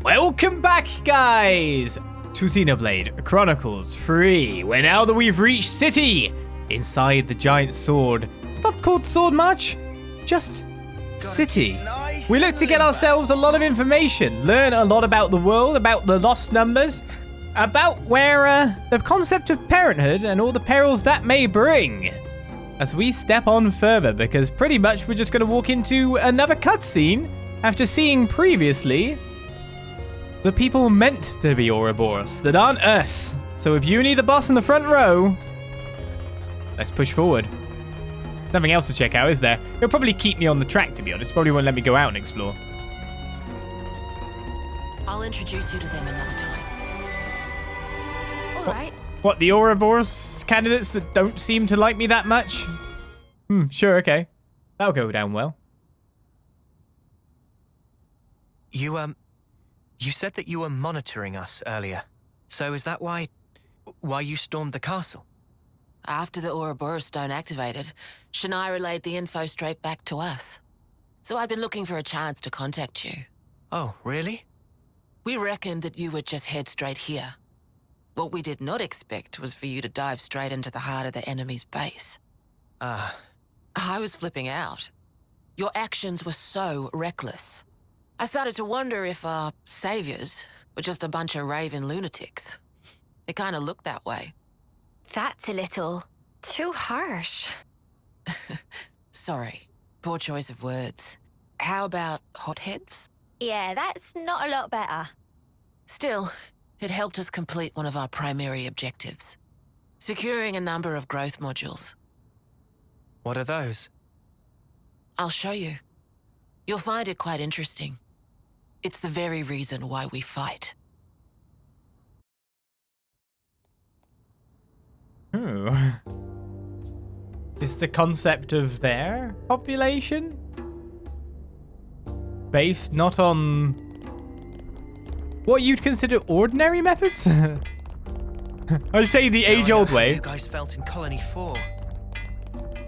Welcome back, guys, to Xenoblade Chronicles 3, where now that we've reached City, inside the giant sword, it's not called Sword much, just City. We look to get ourselves a lot of information, learn a lot about the world, about the lost numbers, about where the concept of parenthood and all the perils that may bring as we step on further, because pretty much we're just going to walk into another cutscene after seeing previously the people meant to be Ouroboros that aren't us. So if you need the boss in the front row, let's push forward. Nothing else to check out, is there? It'll probably keep me on the track, to be honest. Probably won't let me go out and explore. I'll introduce you to them another time. All right. What, the Ouroboros candidates that don't seem to like me that much? Sure, okay. That'll go down well. You said that you were monitoring us earlier. So is that why you stormed the castle? After the Ouroboros stone activated, Shania relayed the info straight back to us. So I'd been looking for a chance to contact you. Oh, really? We reckoned that you would just head straight here. What we did not expect was for you to dive straight into the heart of the enemy's base. I was flipping out. Your actions were so reckless. I started to wonder if our saviors were just a bunch of raving lunatics. It kind of looked that way. That's a little too harsh. Sorry, poor choice of words. How about hotheads? Yeah, that's not a lot better. Still, it helped us complete one of our primary objectives. Securing a number of growth modules. What are those? I'll show you. You'll find it quite interesting. It's the very reason why we fight. Oh. Is the concept of their population based not on what you'd consider ordinary methods? I say the age-old way. You guys felt in Colony 4.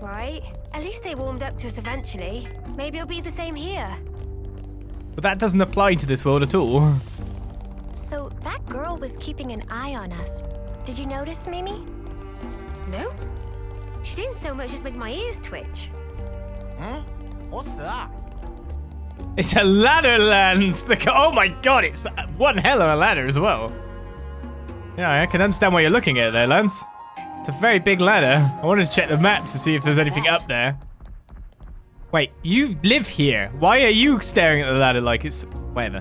Right? At least they warmed up to us eventually. Maybe it'll be the same here. But that doesn't apply to this world at all. So that girl was keeping an eye on us. Did you notice, Mimi? Nope. She didn't so much as make my ears twitch. Huh? What's that? It's a ladder, Lance. Oh my god, it's one hell of a ladder as well. Yeah, I can understand why you're looking at it there, Lance. It's a very big ladder. I wanted to check the map to see if there's anything up there. Wait, you live here. Why are you staring at the ladder like it's... whatever.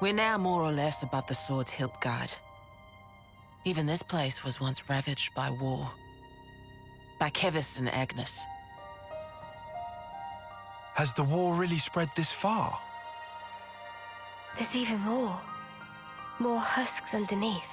We're now more or less above the sword's hilt guard. Even this place was once ravaged by war. By Kevis and Agnes. Has the war really spread this far? There's even more. More husks underneath.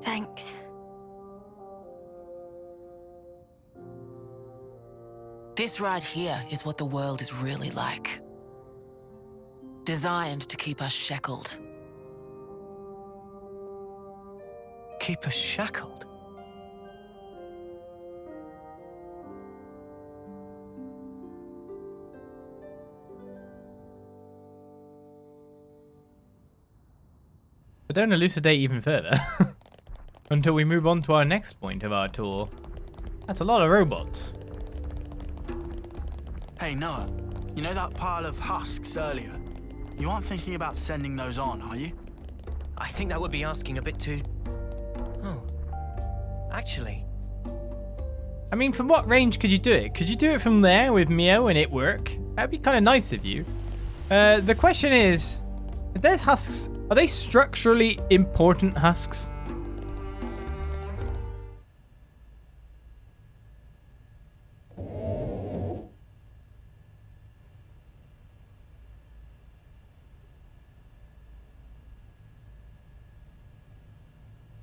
Thanks. This right here is what the world is really like. Designed to keep us shackled. Keep us shackled? But don't elucidate even further. Until we move on to our next point of our tour. That's a lot of robots. Hey, Noah. You know that pile of husks earlier? You aren't thinking about sending those on, are you? I think that would be asking a bit too... Oh. Actually... I mean, from what range could you do it? Could you do it from there with Mio and it work? That'd be kind of nice of you. The question is, if there's husks, are they structurally important husks?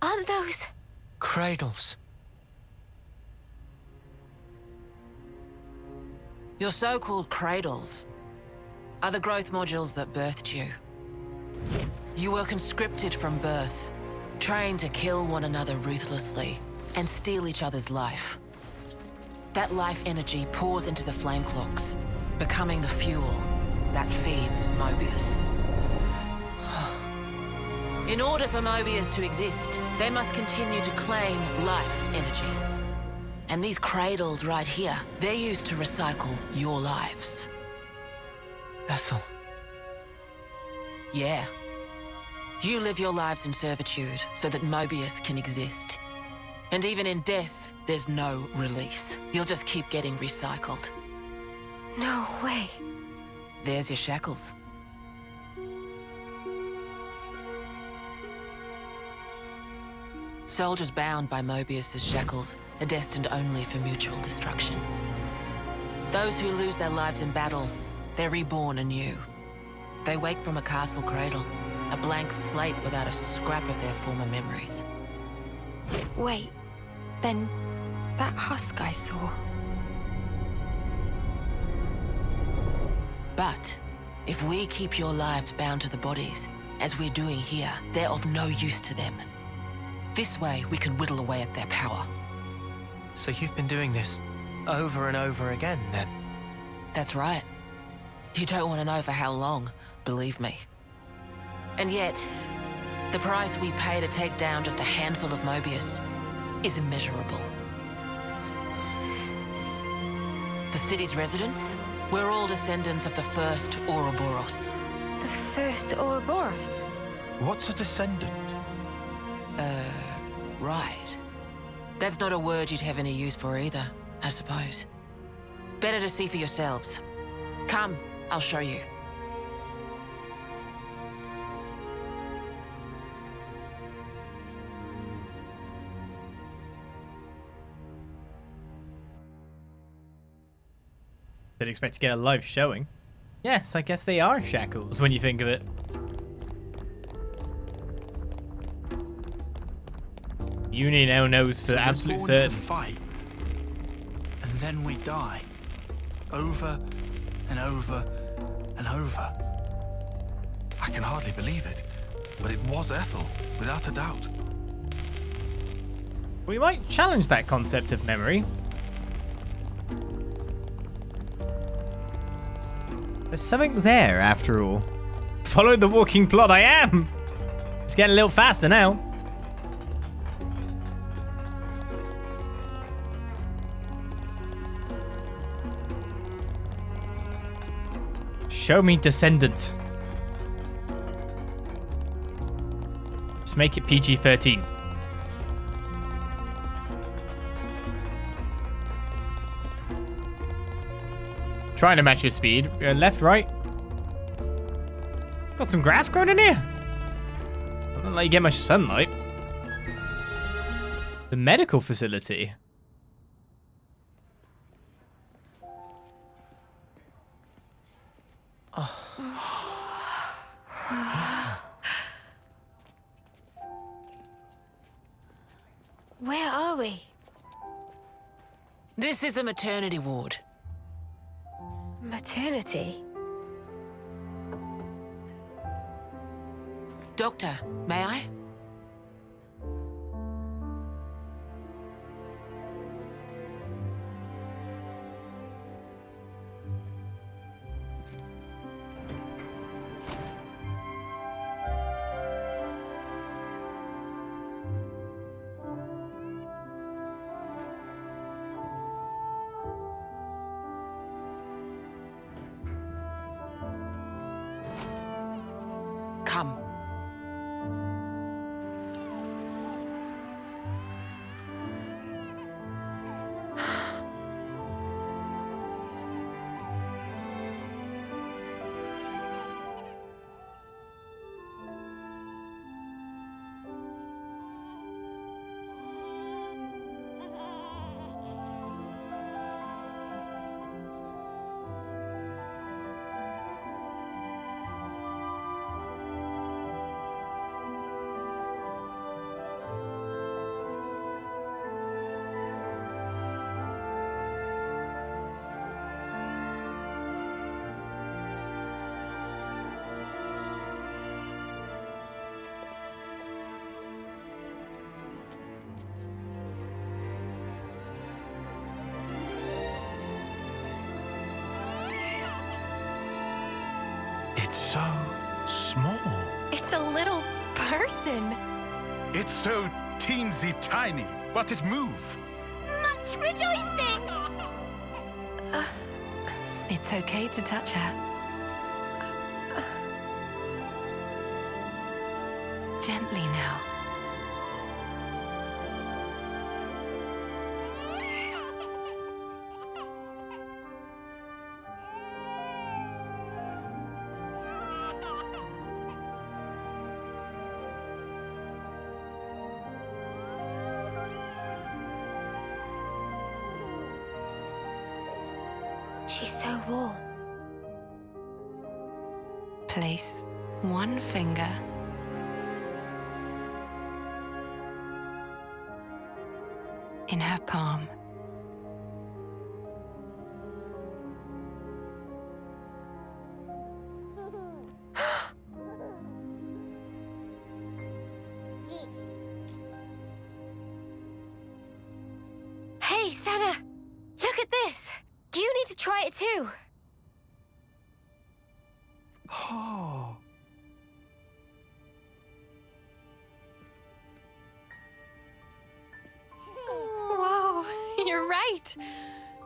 Aren't those... Cradles. Your so-called cradles are the growth modules that birthed you. You were conscripted from birth, trained to kill one another ruthlessly and steal each other's life. That life energy pours into the flame clocks, becoming the fuel that feeds Mobius. In order for Mobius to exist, they must continue to claim life energy. And these cradles right here, they're used to recycle your lives. Ethel. Yeah. You live your lives in servitude so that Mobius can exist. And even in death, there's no release. You'll just keep getting recycled. No way. There's your shackles. Soldiers bound by Mobius's shackles are destined only for mutual destruction. Those who lose their lives in battle, they're reborn anew. They wake from a castle cradle, a blank slate without a scrap of their former memories. Wait, then that husk I saw... But if we keep your lives bound to the bodies, as we're doing here, they're of no use to them. This way, we can whittle away at their power. So you've been doing this over and over again, then? That's right. You don't want to know for how long, believe me. And yet, the price we pay to take down just a handful of Mobius is immeasurable. The city's residents, we're all descendants of the first Ouroboros. The first Ouroboros? What's a descendant? Right. That's not a word you'd have any use for either, I suppose. Better to see for yourselves. Come, I'll show you. Did expect to get a live showing. Yes, I guess they are shackles when you think of it. Uni now knows for So we're absolute born certain. to fight, and then we die. Over and over and over. I can hardly believe it, but it was Ethel, without a doubt. We might challenge that concept of memory. There's something there, after all. Follow the walking plot, I am! It's getting a little faster now. Show me Descendant. Just make it PG-13. Trying to match your speed. Left, right. Got some grass growing in here. Doesn't let you get much sunlight. The medical facility. Where are we? This is a maternity ward. Maternity? Doctor, may I? Come. It's so small. It's a little person. It's so teensy tiny, but it moves. Much rejoicing! It's okay to touch her. Gently now. She's so warm. Place one finger in her palm. Hey, Sana! Look at this! You need to try it too! Oh. Whoa, you're right!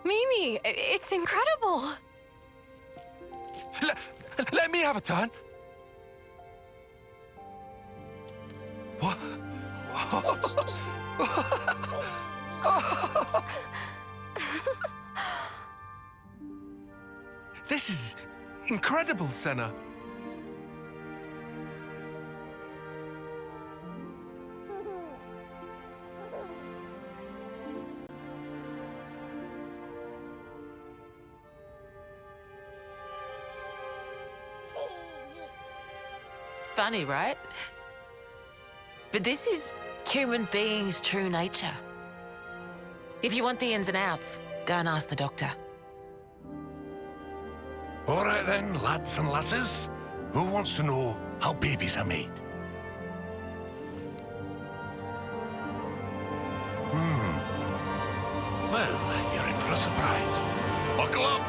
Mimi, it's incredible! Let me have a turn. What? This is incredible, Senna. Funny, right? But this is human beings' true nature. If you want the ins and outs, go and ask the doctor. All right then, lads and lasses. Who wants to know how babies are made? Well, you're in for a surprise. Buckle up!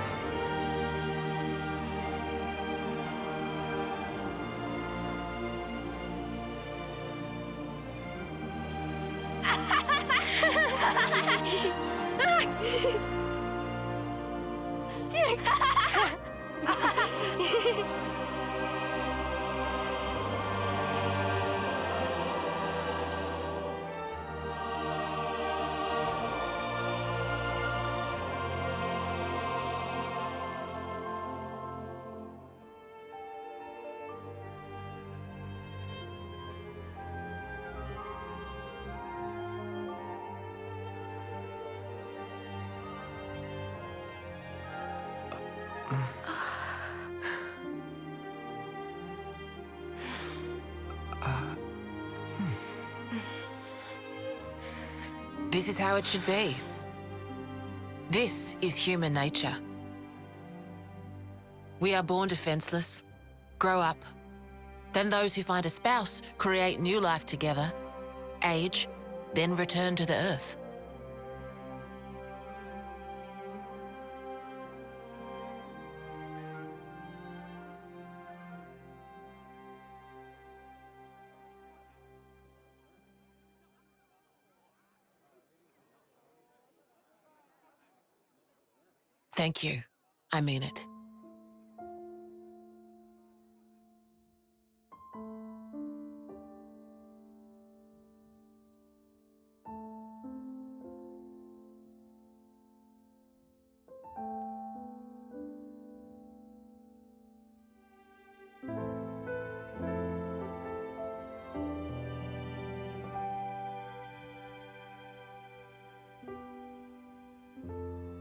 This is how it should be. This is human nature. We are born defenseless, grow up. Then those who find a spouse create new life together, age, then return to the earth. Thank you. I mean it.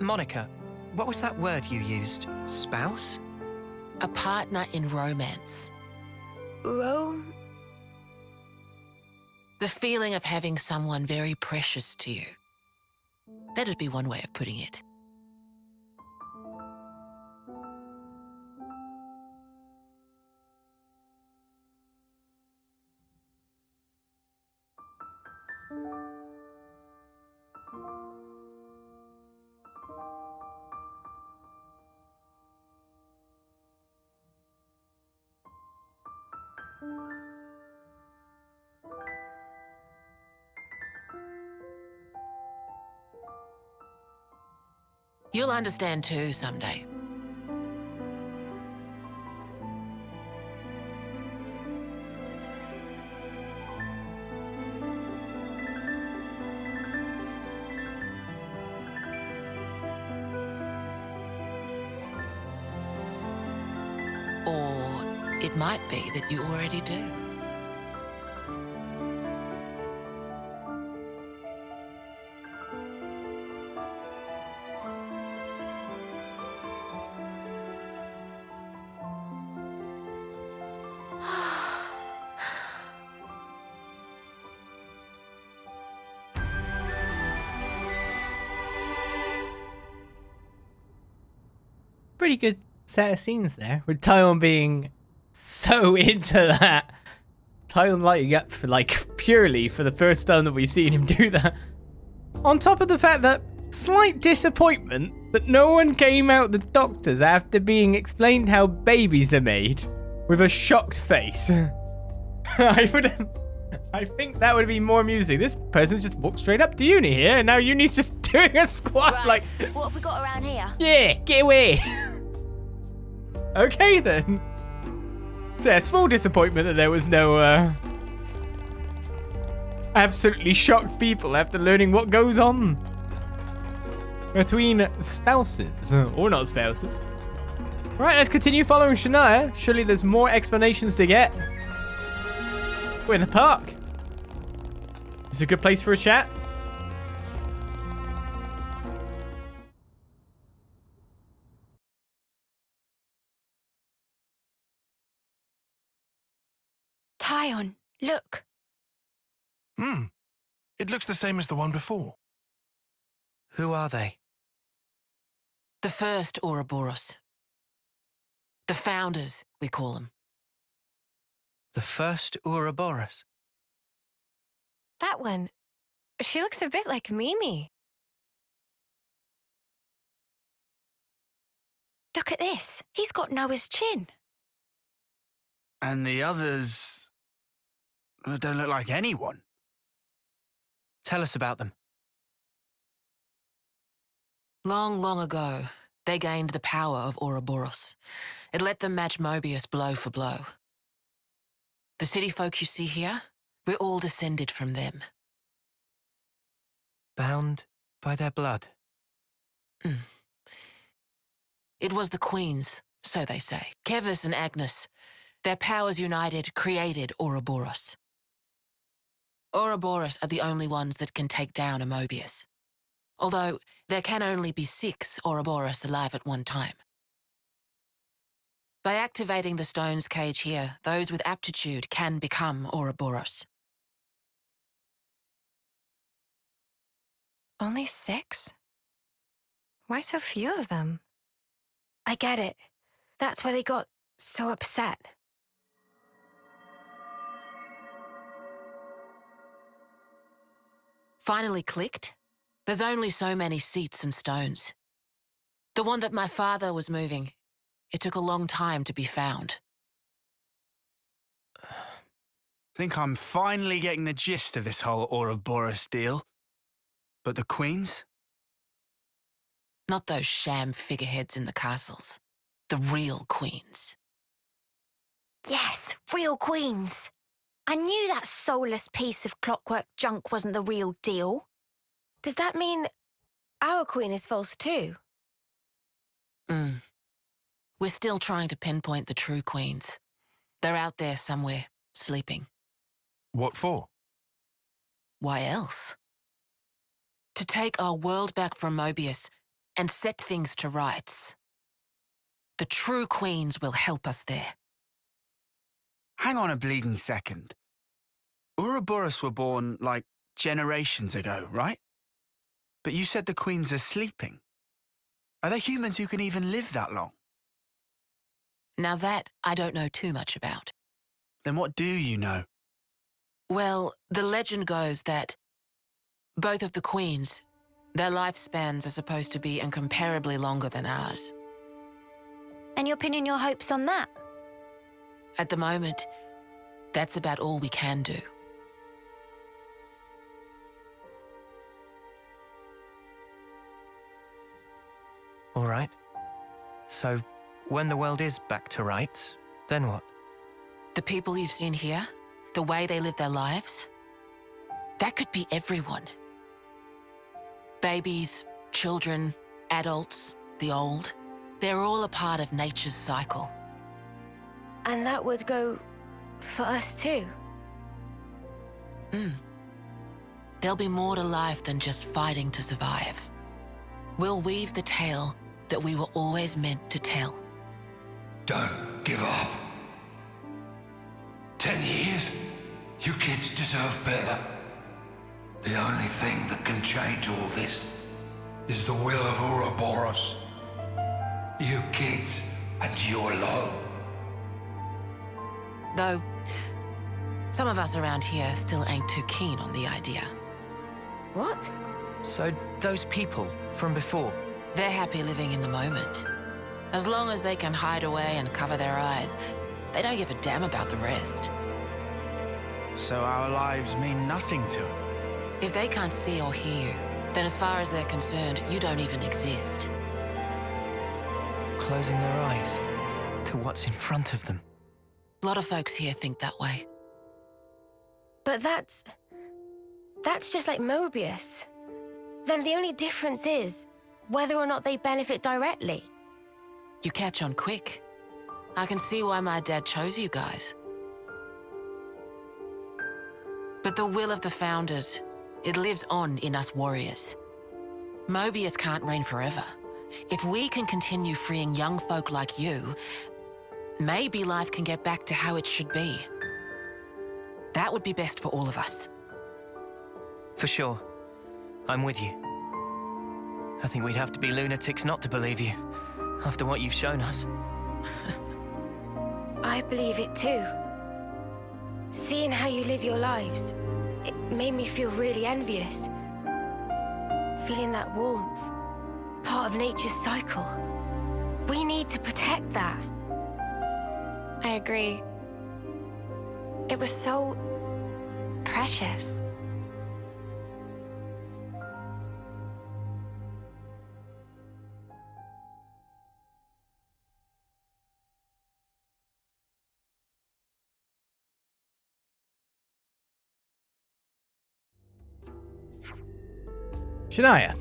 Monica, what was that word you used? Spouse? A partner in romance. Rome? The feeling of having someone very precious to you. That'd be one way of putting it. You'll understand too someday. Or it might be that you already do. Pretty good set of scenes there, with Tyon being so into that. Tyon lighting up for purely for the first time that we've seen him do that. On top of the fact that slight disappointment that no one came out the doctors after being explained how babies are made with a shocked face. I think that would be more amusing. This person's just walked straight up to Uni here, and now Uni's just doing a squat Right. What have we got around here? yeah, get away. Okay then. So yeah, small disappointment that there was no absolutely shocked people after learning what goes on between spouses or not spouses. Right, let's continue following Shania. Surely there's more explanations to get. We're in the park. Is it a good place for a chat? Tyon, look. It looks the same as the one before. Who are they? The first Ouroboros. The founders, we call them. The first Ouroboros? That one. She looks a bit like Mimi. Look at this. He's got Noah's chin. And the others don't look like anyone. Tell us about them. Long, long ago, they gained the power of Ouroboros. It let them match Mobius blow for blow. The city folk you see here, we're all descended from them. Bound by their blood? It was the queens, so they say. Kevis and Agnes. Their powers united created Ouroboros. Ouroboros are the only ones that can take down a Mobius. Although, there can only be 6 Ouroboros alive at one time. By activating the stone's cage here, those with aptitude can become Ouroboros. Only 6? Why so few of them? I get it. That's why they got so upset. Finally clicked? There's only so many seats and stones. The one that my father was moving, it took a long time to be found. Think I'm finally getting the gist of this whole Ouroboros deal. But the queens? Not those sham figureheads in the castles. The real queens. Yes, real queens. I knew that soulless piece of clockwork junk wasn't the real deal. Does that mean our queen is false too? We're still trying to pinpoint the true queens. They're out there somewhere, sleeping. What for? Why else? To take our world back from Mobius and set things to rights. The true queens will help us there. Hang on a bleeding second. Ouroboros were born, generations ago, right? But you said the queens are sleeping. Are they humans who can even live that long? Now that I don't know too much about. Then what do you know? Well, the legend goes that both of the queens, their lifespans are supposed to be incomparably longer than ours. And you're pinning your hopes on that? At the moment, That's about all we can do. All right. So, when the world is back to rights, then what? The people you've seen here, the way they live their lives, that could be everyone. Babies, children, adults, the old, they're all a part of nature's cycle. And that would go for us too. There'll be more to life than just fighting to survive. We'll weave the tale that we were always meant to tell. Don't give up. 10 years? You kids deserve better. The only thing that can change all this is the will of Ouroboros. You kids and your low. Though, some of us around here still ain't too keen on the idea. What? So, those people from before, They're happy living in the moment. As long as they can hide away and cover their eyes, they don't give a damn about the rest. So our lives mean nothing to them. If they can't see or hear you, then as far as they're concerned, you don't even exist. closing their eyes to what's in front of them. A lot of folks here think that way. But that's just like Mobius. Then the only difference is whether or not they benefit directly. You catch on quick. I can see why my dad chose you guys. But the will of the Founders, it lives on in us warriors. Mobius can't reign forever. If we can continue freeing young folk like you, maybe life can get back to how it should be. That would be best for all of us. For sure. I'm with you. I think we'd have to be lunatics not to believe you, after what you've shown us. I believe it too. Seeing how you live your lives, it made me feel really envious. Feeling that warmth, part of nature's cycle. We need to protect that. I agree. It was so precious. Shania.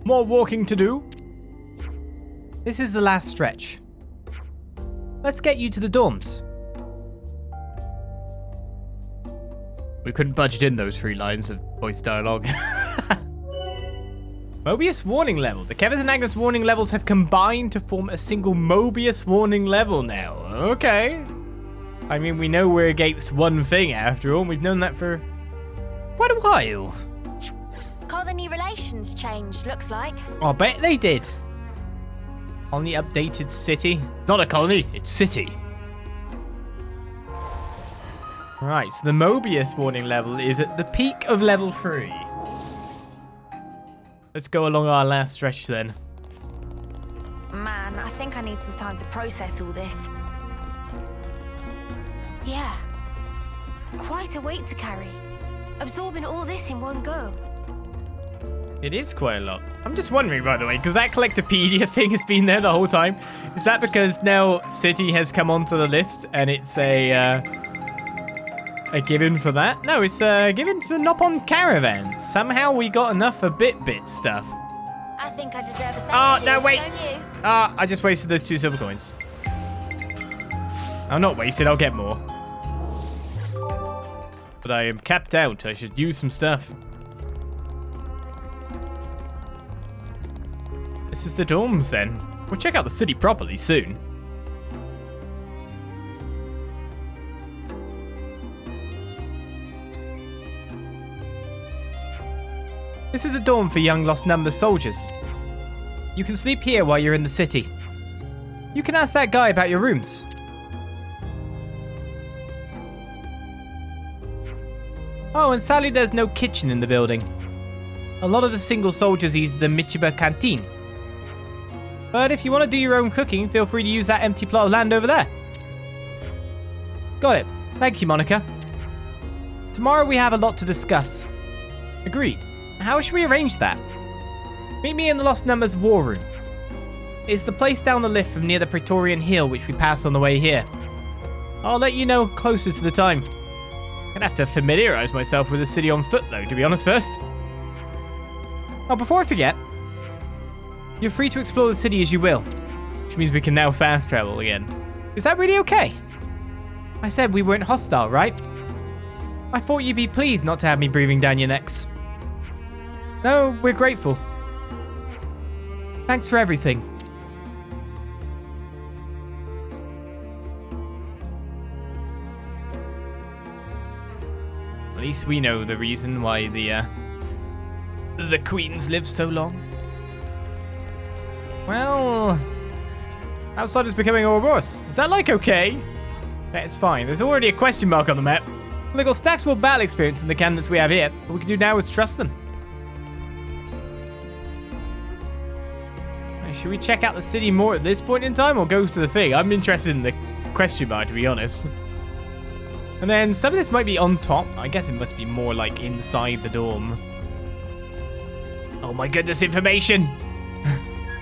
More walking to do. This is the last stretch. Let's get you to the dorms. We couldn't budget in those 3 lines of voice dialogue. Mobius warning level. The Kevin and Agnes warning levels have combined to form a single Mobius warning level now. Okay. I mean, we know we're against one thing after all. We've known that for quite a while. Colony relations changed, looks like. I bet they did. On the updated city. Not a colony, it's city. Right, so the Mobius warning level is at the peak of level 3. Let's go along our last stretch then. Man, I think I need some time to process all this. Yeah. Quite a weight to carry. Absorbing all this in one go. It is quite a lot. I'm just wondering, by the way, because that Collectopedia thing has been there the whole time. Is that because now City has come onto the list and it's a given for that? No, it's a given for Nopon Caravans. Somehow we got enough for bit stuff. I think I deserve a thank Oh, you, no, wait. don't you? I just wasted those 2 silver coins. I'm not wasted, I'll get more. But I am capped out. I should use some stuff. This is the dorms then. We'll check out the city properly soon. This is the dorm for young lost number soldiers. You can sleep here while you're in the city. You can ask that guy about your rooms. Oh, and sadly there's no kitchen in the building. A lot of the single soldiers eat the Michiba canteen. But if you want to do your own cooking, feel free to use that empty plot of land over there. Got it. Thank you, Monica. Tomorrow we have a lot to discuss. Agreed. How should we arrange that? Meet me in the Lost Numbers war room. It's the place down the lift from near the Praetorian Hill which we passed on the way here. I'll let you know closer to the time. I'm gonna have to familiarize myself with the city on foot though, to be honest first. Oh, before I forget, you're free to explore the city as you will, which means we can now fast travel again. Is that really okay? I said we weren't hostile, right? I thought you'd be pleased not to have me breathing down your necks. No, we're grateful. Thanks for everything. At least we know the reason why the queens live so long. Well, Outsiders becoming Ouroboros. Is that like okay? That's fine. There's already a question mark on the map. They've got stacks more battle experience than the candidates we have here. What we can do now is trust them. Should we check out the city more at this point in time or go to the thing? I'm interested in the question mark, to be honest. And then some of this might be on top. I guess it must be more like inside the dorm. Oh my goodness, information!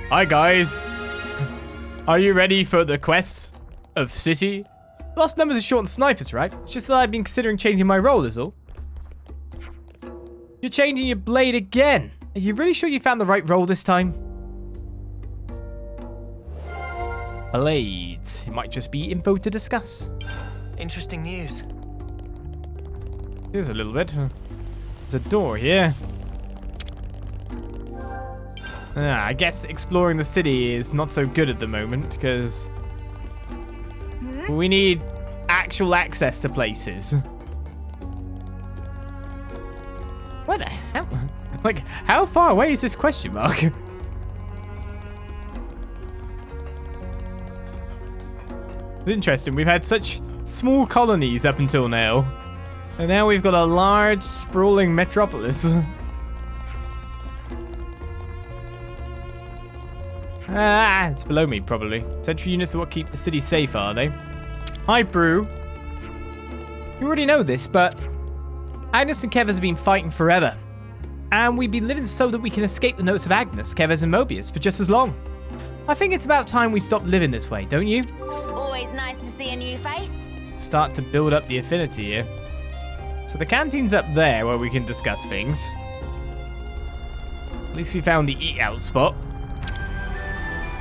Hi guys. Are you ready for the quests of city? Lost Numbers are short on snipers, right? It's just that I've been considering changing my role is all. You're changing your blade again. Are you really sure you found the right role this time? Blades. It might just be info to discuss. Interesting news. Here's a little bit. There's a door here. I guess exploring the city is not so good at the moment because we need actual access to places. What the hell? Like, how far away is this question mark? It's interesting. We've had such small colonies up until now. And now we've got a large, sprawling metropolis. It's below me, probably. Sentry units are what keep the city safe, are they? Hi, Brew. You already know this, but Agnes and Kevers have been fighting forever. And we've been living so that we can escape the notes of Agnes, Kevers, and Mobius for just as long. I think it's about time we stop living this way, don't you? Always nice to see a new face. Start to build up the affinity here. So the canteen's up there where we can discuss things. At least we found the eat out spot.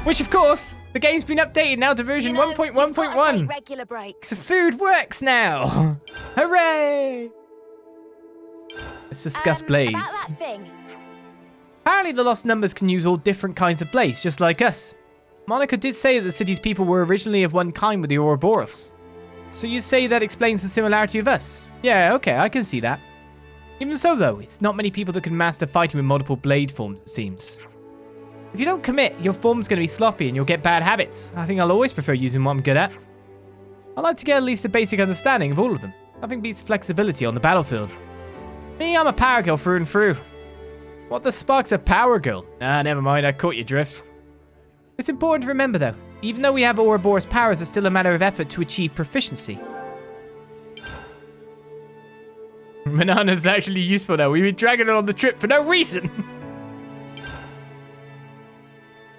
Which, of course, the game's been updated now to version 1.1.1. Regular breaks. So food works now. Hooray! Let's discuss blades. About that thing. Apparently the Lost Numbers can use all different kinds of blades, just like us. Monica did say that the city's people were originally of one kind with the Ouroboros. So you say that explains the similarity of us? Yeah, okay, I can see that. Even so, though, it's not many people that can master fighting with multiple blade forms, it seems. If you don't commit, your form's going to be sloppy and you'll get bad habits. I think I'll always prefer using what I'm good at. I like to get at least a basic understanding of all of them. Nothing beats flexibility on the battlefield. Me, I'm a power girl through and through. What the spark's a power girl? Ah, never mind, I caught your drift. It's important to remember, though, even though we have Ouroboros powers, it's still a matter of effort to achieve proficiency. Banana's actually useful now. We've been dragging it on the trip for no reason.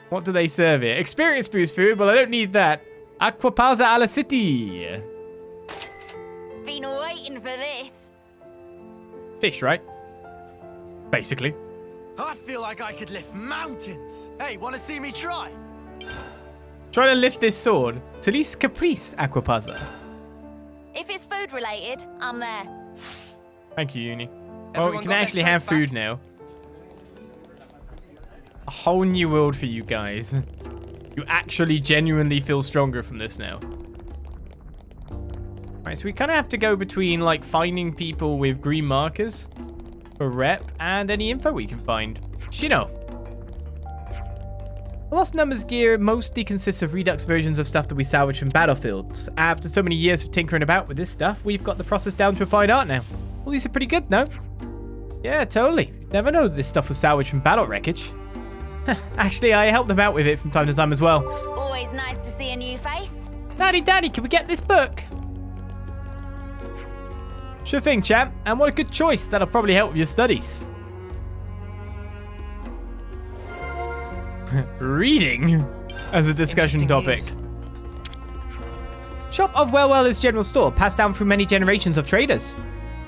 What do they serve here? Experience boost food? Well, I don't need that. Aquapausa alla city. Been waiting for this. Fish, right? Basically. I feel like I could lift mountains. Hey, want to see me try? Trying to lift this sword. Talis caprice, Aquapausa. If it's food related, I'm there. Thank you, Uni. Well, Everyone we can got their actually have strength food now. A whole new world for you guys. You actually genuinely feel stronger from this now. Right, so we kind of have to go between, like, finding people with green markers for rep and any info we can find. Shino. Lost Numbers gear mostly consists of Redux versions of stuff that we salvage from battlefields. After so many years of tinkering about with this stuff, we've got the process down to a fine art now. Well, these are pretty good, no? Yeah, totally. Never know that this stuff was salvaged from battle wreckage. Actually, I help them out with it from time to time as well. Always nice to see a new face. Daddy, can we get this book? Sure thing, champ. And what a good choice. That'll probably help with your studies. Reading as a discussion topic. News. Shop of Wellwell is general store, passed down through many generations of traders.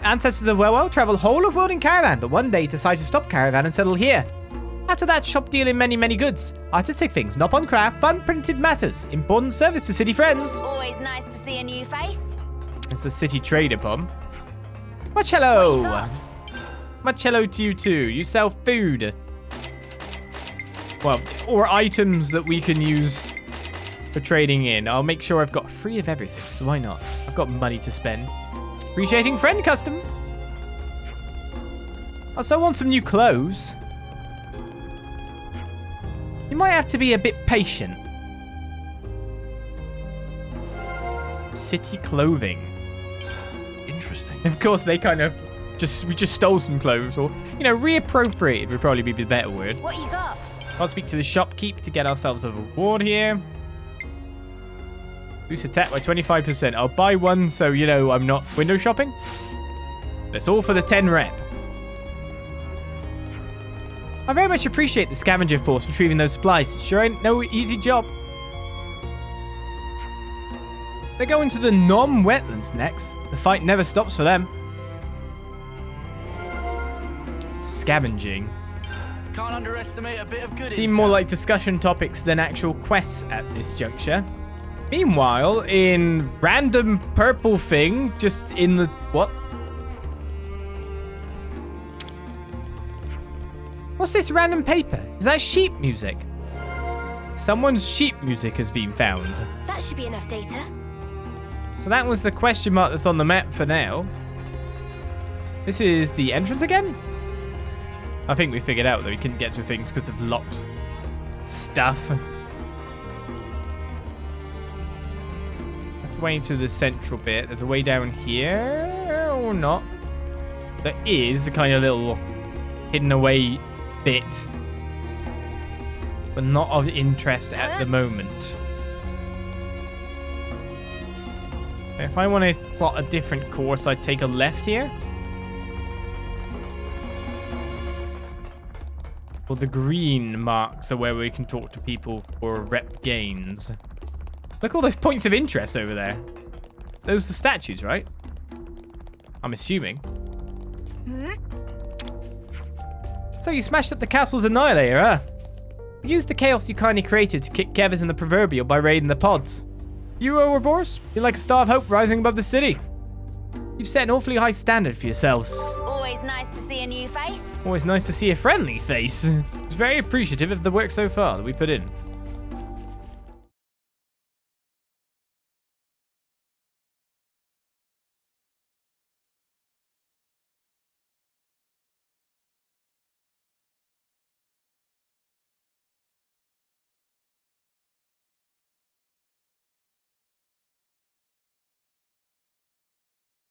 Ancestors of Wellwell travel whole of world in caravan, but one day decide to stop caravan and settle here. After that, shop deal in many goods. Artistic things, not on craft, fun printed matters. Important service to city friends. Always nice to see a new face. It's the city trader, Pom. Much hello. Much hello to you too. You sell food. Well, or items that we can use for trading in. I'll make sure I've got 3 of everything, so why not? I've got money to spend. Appreciating friend custom. Also, I want some new clothes. You might have to be a bit patient. City clothing. Interesting. Of course, they kind of we just stole some clothes, or, you know, reappropriated would probably be the better word. What you got? I'll speak to the shopkeep to get ourselves a reward here. Boost attack by 25%. I'll buy one so, you know, I'm not window shopping. That's all for the 10 rep. I very much appreciate the scavenger force retrieving those supplies. It sure ain't no easy job. They're going to the Nom-Wetlands next. The fight never stops for them. Scavenging. Can't underestimate a bit of good Seem intel. more like discussion topics than actual quests at this juncture. Meanwhile, in random purple thing, just in the... What? What's this random paper? Is that sheep music? Someone's sheep music has been found. That should be enough data. So that was the question mark that's on the map for now. This is the entrance again? I think we figured out that we couldn't get to things because of locked stuff. That's the way to the central bit. There's a way down here or not. There is a kind of little hidden away bit, but not of interest at the moment. If I want to plot a different course, I'd take a left here. Well, the green marks are where we can talk to people for rep gains. Look at all those points of interest over there. Those are statues, right? I'm assuming. So you smashed up the castle's annihilator, huh? You used the chaos you kindly created to kick Kevers in the proverbial by raiding the pods. You, Ouroboros, you're like a star of hope rising above the city. You've set an awfully high standard for yourselves. Always nice to see a new face. Always nice to see a friendly face. I was very appreciative of the work so far that we put in.